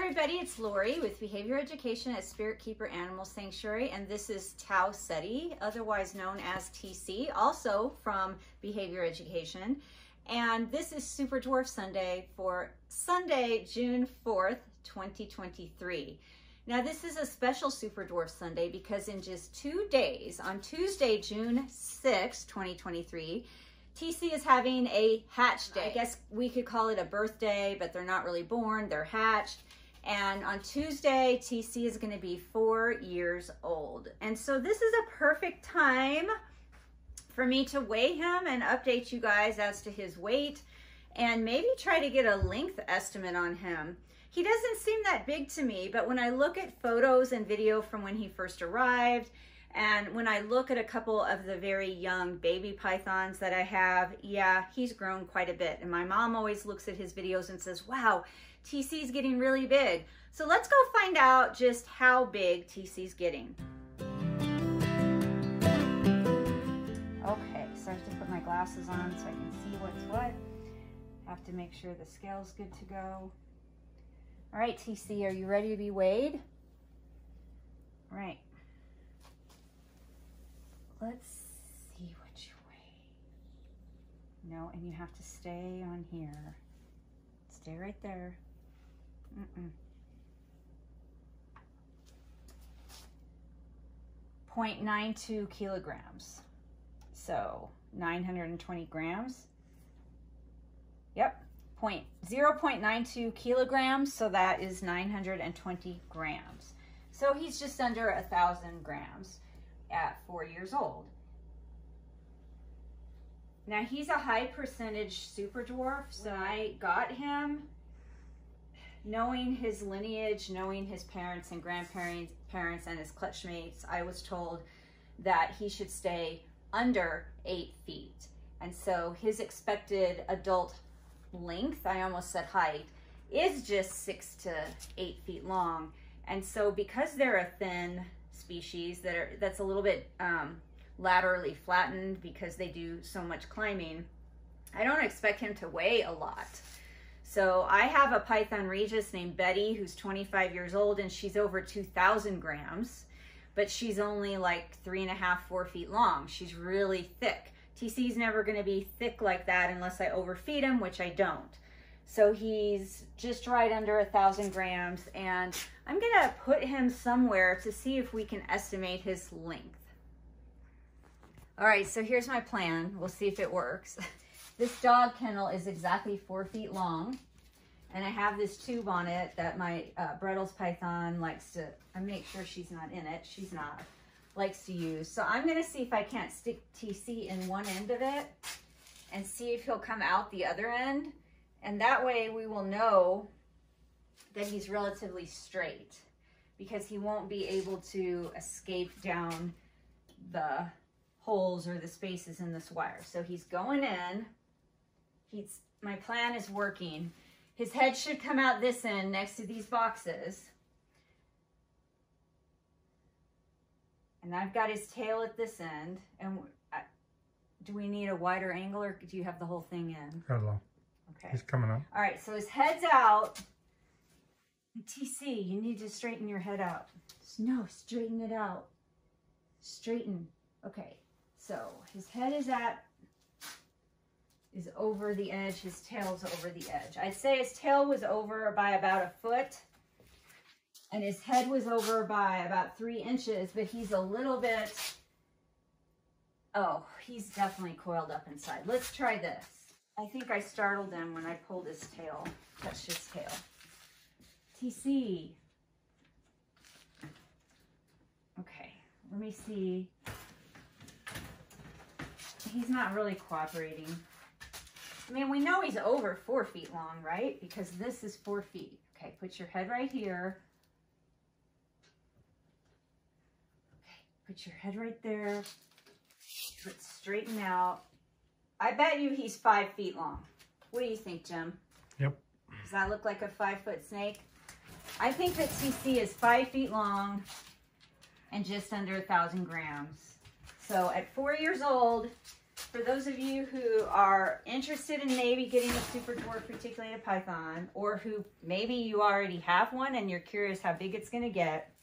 everybody, it's Lori with Behavior Education at Spirit Keeper Animal Sanctuary, and this is Tau Seti, otherwise known as TC, also from Behavior Education. And this is Super Dwarf Sunday for Sunday, June 4th, 2023. Now this is a special Super Dwarf Sunday because in just 2 days, on Tuesday, June 6th, 2023, TC is having a hatch day. I guess we could call it a birthday, but they're not really born, they're hatched. And on Tuesday, TC is going to be 4 years old. And so this is a perfect time for me to weigh him and update you guys as to his weight and maybe try to get a length estimate on him. He doesn't seem that big to me, but when I look at photos and video from when he first arrived, and when I look at a couple of the very young baby pythons that I have, yeah, he's grown quite a bit. And my mom always looks at his videos and says, wow, TC's getting really big. So let's go find out just how big TC's getting. Okay, so I have to put my glasses on so I can see what's what. Have to make sure the scale's good to go. All right, TC, are you ready to be weighed? All right. Let's see what you weigh. No, and you have to stay on here. Stay right there. 0.92 kilograms. So 920 grams. Yep, 0.92 kilograms. So that is 920 grams. So he's just under 1,000 grams at 4 years old. Now he's a high percentage super dwarf, so I got him knowing his lineage, knowing his parents and grandparents and his clutch mates. I was told that he should stay under 8 feet. And so his expected adult length, I almost said height, is just 6 to 8 feet long. And so because they're a thin species that's a little bit laterally flattened because they do so much climbing, I don't expect him to weigh a lot. So I have a Python Regis named Betty who's 25 years old and she's over 2,000 grams, but she's only like 3.5, 4 feet long. She's really thick. TC's never going to be thick like that unless I overfeed him, which I don't. So he's just right under 1,000 grams, and I'm gonna put him somewhere to see if we can estimate his length. All right, so here's my plan. We'll see if it works. This dog kennel is exactly 4 feet long, and I have this tube on it that my Brettles Python likes to, I make sure she's not in it, she's not, likes to use. So I'm gonna see if I can't stick TC in one end of it and see if he'll come out the other end. And that way we will know that he's relatively straight because he won't be able to escape down the holes or the spaces in this wire. So he's going in. My plan is working. His head should come out this end next to these boxes. And I've got his tail at this end. And do we need a wider angle or do you have the whole thing in? Hello. Okay. He's coming up. All right, so his head's out. TC, you need to straighten your head out. No, straighten it out. Straighten. Okay, so his head is over the edge. His tail's over the edge. I'd say his tail was over by about 1 foot, and his head was over by about 3 inches, but he's a little bit, oh, he's definitely coiled up inside. Let's try this. I think I startled him when I pulled his tail, touched his tail. TC. Okay, let me see. He's not really cooperating. I mean, we know he's over 4 feet long, right? Because this is 4 feet. Okay, put your head right here. Okay, put your head right there. Let's straighten out. I bet you he's 5 feet long. What do you think, Jim? Yep. Does that look like a 5-foot snake? I think that TC is 5 feet long and just under 1,000 grams. So at 4 years old, For those of you who are interested in maybe getting a Super Dwarf Reticulated Python, or who maybe you already have one and you're curious how big it's going to get,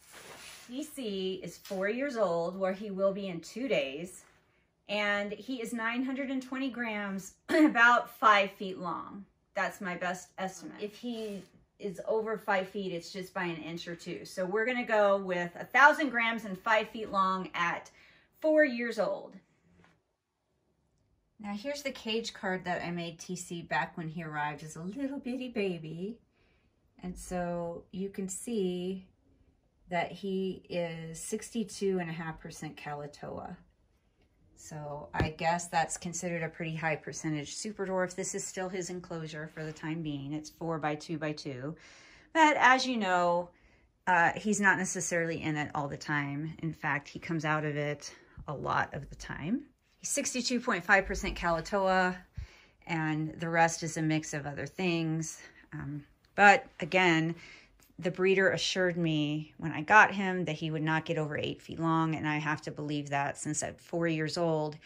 TC is 4 years old, where he will be in 2 days, and he is 920 grams, about 5 feet long. That's my best estimate. If he is over 5 feet, it's just by an inch or two. So we're going to go with 1,000 grams and 5 feet long at 4 years old. Now here's the cage card that I made TC back when he arrived as a little bitty baby. And so you can see that he is 62.5% Kalatoa. So I guess that's considered a pretty high percentage Super Dwarf. This is still his enclosure for the time being. It's 4 by 2 by 2. But as you know, he's not necessarily in it all the time. In fact, he comes out of it a lot of the time. He's 62.5% Kalatoa, and the rest is a mix of other things. But again, the breeder assured me when I got him that he would not get over 8 feet long, and I have to believe that, since at 4 years old,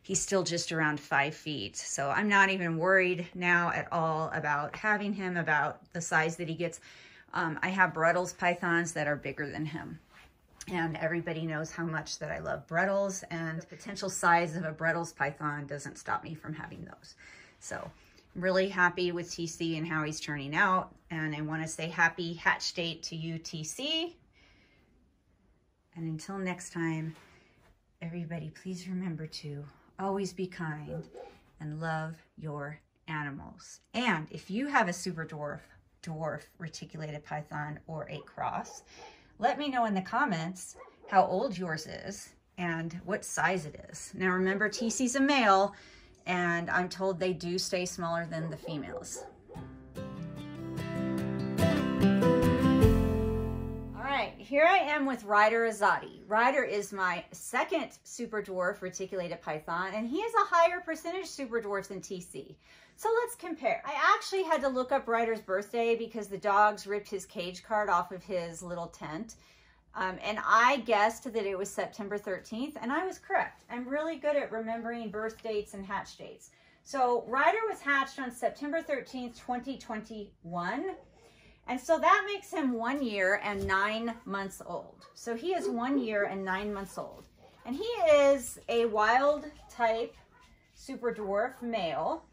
he's still just around 5 feet. So I'm not even worried now at all about having him, about the size that he gets. I have Brettles pythons that are bigger than him. And everybody knows how much that I love Brettles, and the potential size of a Brettles python doesn't stop me from having those. So I'm really happy with TC and how he's turning out. And I want to say happy hatch date to you, TC. And until next time, everybody, please remember to always be kind and love your animals. And if you have a Super Dwarf Reticulated Python or a cross, let me know in the comments how old yours is and what size it is. Now remember, TC's a male, and I'm told they do stay smaller than the females. All right, here I am with Ryder Azadi. Ryder is my second Super Dwarf Reticulated Python, and he is a higher percentage Super Dwarf than TC. So let's compare. I actually had to look up Ryder's birthday because the dogs ripped his cage card off of his little tent. And I guessed that it was September 13th, and I was correct. I'm really good at remembering birth dates and hatch dates. So Ryder was hatched on September 13th, 2021. And so that makes him 1 year and 9 months old. So he is 1 year and 9 months old. And he is a wild type Super Dwarf male.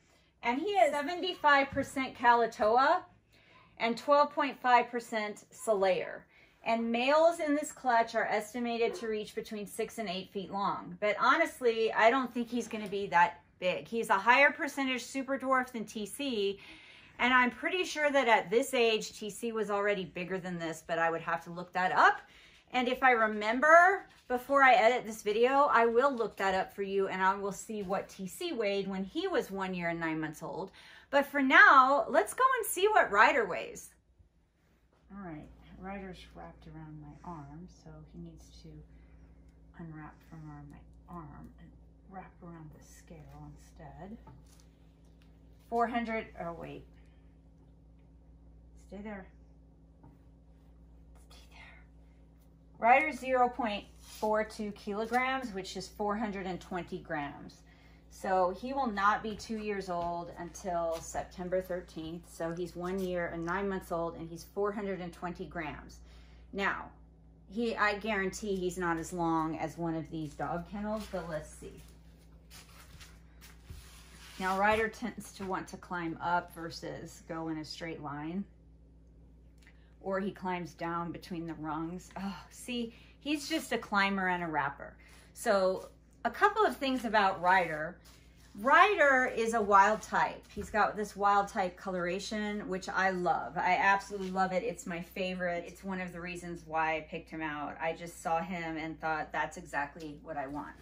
And he is 75% Kalatoa and 12.5% Salayer. And males in this clutch are estimated to reach between 6 and 8 feet long. But honestly, I don't think he's going to be that big. He's a higher percentage Super Dwarf than TC. And I'm pretty sure that at this age, TC was already bigger than this, but I would have to look that up. And if I remember before I edit this video, I will look that up for you, and I will see what TC weighed when he was 1 year and 9 months old. But for now, let's go and see what Ryder weighs. All right, Ryder's wrapped around my arm, so he needs to unwrap from around my arm and wrap around the scale instead. 400, oh wait. Stay there. Ryder's 0.42 kilograms, which is 420 grams. So he will not be 2 years old until September 13th. So he's 1 year and 9 months old, and he's 420 grams. Now, I guarantee he's not as long as one of these dog kennels, but let's see. Now, Ryder tends to want to climb up versus go in a straight line. Or he climbs down between the rungs. Oh, see, he's just a climber and a wrapper. So a couple of things about Ryder. Ryder is a wild type. He's got this wild type coloration, which I love. I absolutely love it. It's my favorite. It's one of the reasons why I picked him out. I just saw him and thought that's exactly what I want.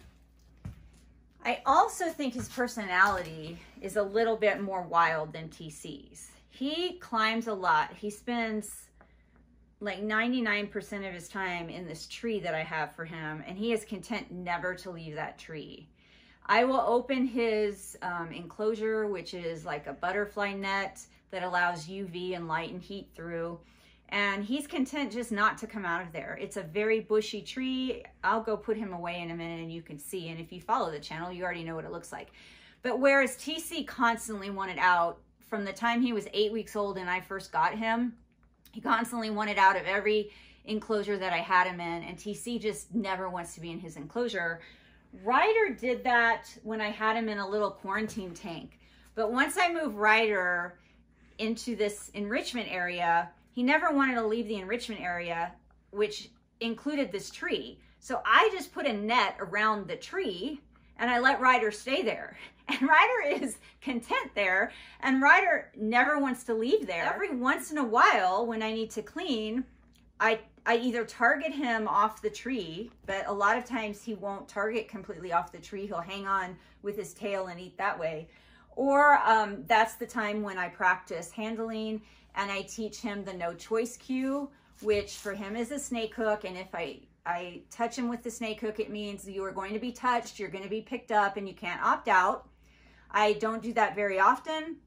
I also think his personality is a little bit more wild than TC's. He climbs a lot. He spends like 99% of his time in this tree that I have for him, and he is content never to leave that tree. I will open his enclosure, which is like a butterfly net that allows UV and light and heat through, and he's content just not to come out of there. It's a very bushy tree. I'll go put him away in a minute and you can see, and if you follow the channel, you already know what it looks like. But whereas TC constantly wanted out from the time he was 8 weeks old and I first got him, he constantly wanted out of every enclosure that I had him in, and TC just never wants to be in his enclosure. Ryder did that when I had him in a little quarantine tank. But once I moved Ryder into this enrichment area, he never wanted to leave the enrichment area, which included this tree. So I just put a net around the tree and I let Ryder stay there. And Ryder is content there, and Ryder never wants to leave there. Every once in a while when I need to clean, I either target him off the tree, but a lot of times he won't target completely off the tree. He'll hang on with his tail and eat that way. Or that's the time when I practice handling and I teach him the no choice cue, which for him is a snake hook. And if I touch him with the snake hook, it means you are going to be touched, you're going to be picked up, and you can't opt out. I don't do that very often.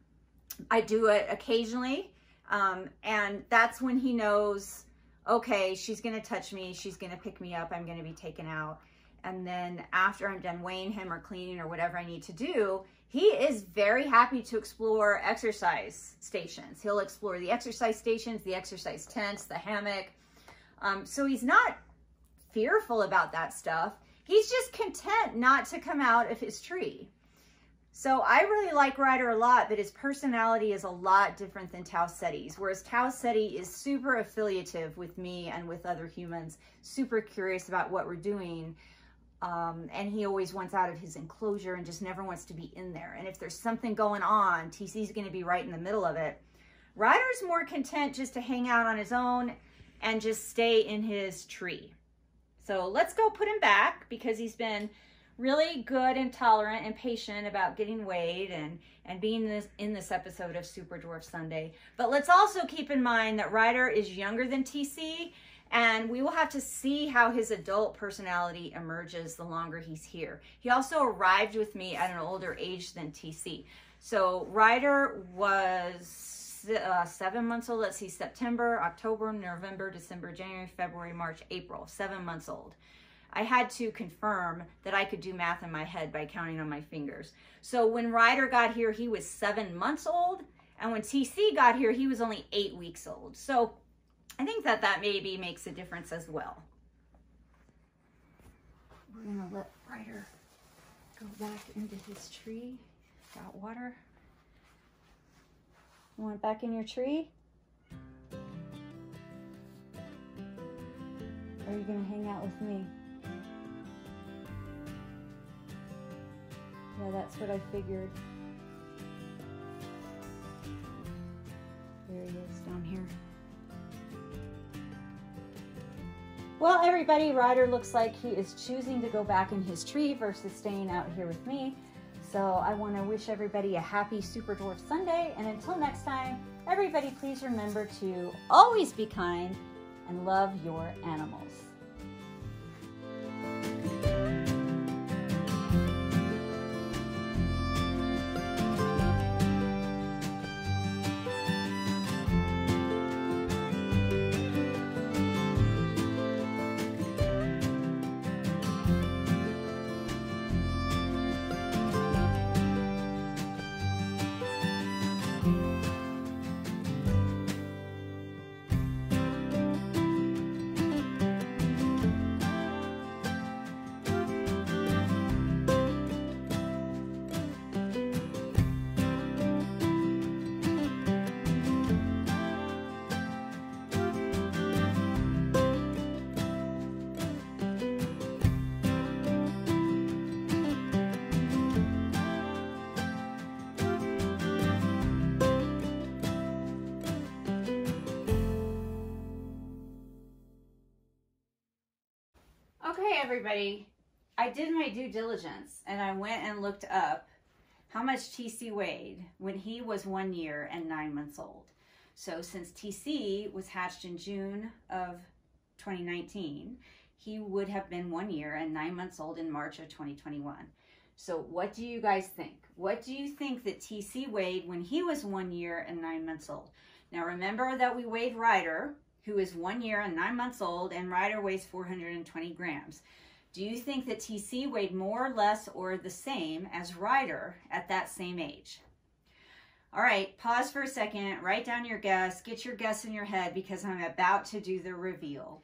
I do it occasionally. And that's when he knows, okay, she's going to touch me, she's going to pick me up, I'm going to be taken out. And then after I'm done weighing him or cleaning or whatever I need to do, he is very happy to explore exercise stations. He'll explore the exercise stations, the exercise tents, the hammock. So he's not fearful about that stuff. He's just content not to come out of his tree. So I really like Ryder a lot, but his personality is a lot different than Tau Ceti's, whereas Tau Ceti is super affiliative with me and with other humans, super curious about what we're doing. And he always wants out of his enclosure and just never wants to be in there. And if there's something going on, TC's going to be right in the middle of it. Ryder's more content just to hang out on his own and just stay in his tree. So let's go put him back, because he's been really good and tolerant and patient about getting weighed and being in this episode of Super Dwarf Sunday. But let's also keep in mind that Ryder is younger than TC, and we will have to see how his adult personality emerges the longer he's here. He also arrived with me at an older age than TC. So Ryder was 7 months old. Let's see, September, October, November, December, January, February, March, April, 7 months old. I had to confirm that I could do math in my head by counting on my fingers. So when Ryder got here, he was 7 months old. And when TC got here, he was only 8 weeks old. So I think that maybe makes a difference as well. We're going to let Ryder go back into his tree. Got water. You want back in your tree? Or are you going to hang out with me? Yeah, that's what I figured. There he is down here. Well, everybody, Ryder looks like he is choosing to go back in his tree versus staying out here with me. So I want to wish everybody a happy Super Dwarf Sunday. And until next time, everybody please remember to always be kind and love your animals. Okay, everybody, I did my due diligence and I went and looked up how much TC weighed when he was 1 year and 9 months old. So since TC was hatched in June of 2019, he would have been 1 year and 9 months old in March of 2021. So what do you guys think? What do you think that TC weighed when he was 1 year and 9 months old? Now remember that we weighed Ryder who is 1 year and 9 months old, and Ryder weighs 420 grams. Do you think that TC weighed more, less, or the same as Ryder at that same age? All right, pause for a second, write down your guess, get your guess in your head because I'm about to do the reveal.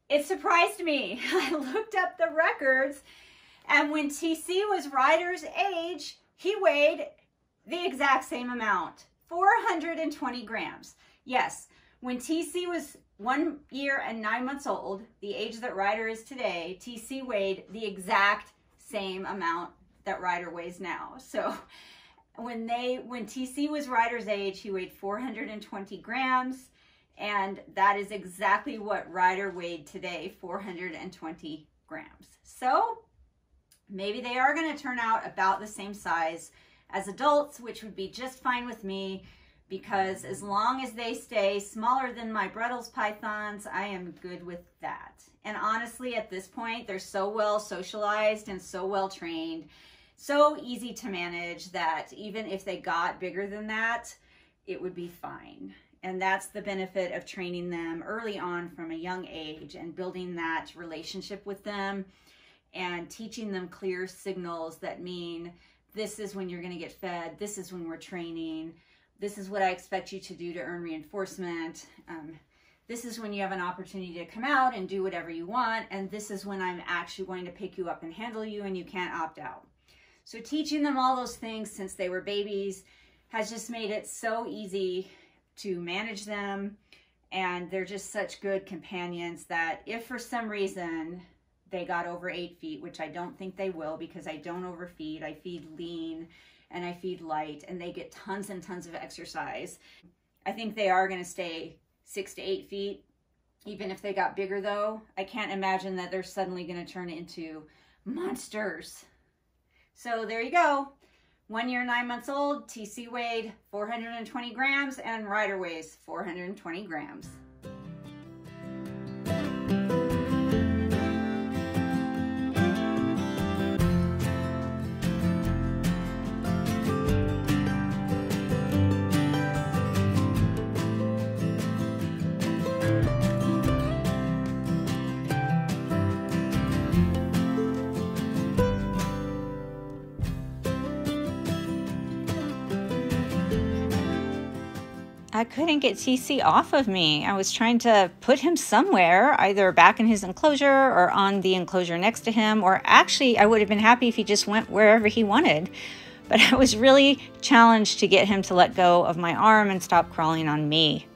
It surprised me. I looked up the records, and when TC was Ryder's age, he weighed the exact same amount, 420 grams. Yes, when TC was 1 year and 9 months old, the age that Ryder is today, TC weighed the exact same amount that Ryder weighs now. So when TC was Ryder's age, he weighed 420 grams, and that is exactly what Ryder weighed today, 420 grams. So maybe they are going to turn out about the same size as adults, which would be just fine with me, because as long as they stay smaller than my Bredl's pythons, I am good with that. And honestly, at this point, they're so well socialized and so well trained, so easy to manage, that even if they got bigger than that, it would be fine. And that's the benefit of training them early on from a young age and building that relationship with them and teaching them clear signals that mean this is when you're going to get fed, this is when we're training, this is what I expect you to do to earn reinforcement. This is when you have an opportunity to come out and do whatever you want. And this is when I'm actually going to pick you up and handle you and you can't opt out. So teaching them all those things since they were babies has just made it so easy to manage them. And they're just such good companions that if for some reason they got over 8 feet, which I don't think they will because I don't overfeed, I feed lean, and I feed light, and they get tons and tons of exercise. I think they are going to stay 6 to 8 feet. Even if they got bigger though, I can't imagine that they're suddenly going to turn into monsters. So there you go. 1 year, 9 months old, TC weighed 420 grams and Ryder weighs 420 grams. I couldn't get TC off of me. I was trying to put him somewhere, either back in his enclosure or on the enclosure next to him, or actually I would have been happy if he just went wherever he wanted. But I was really challenged to get him to let go of my arm and stop crawling on me.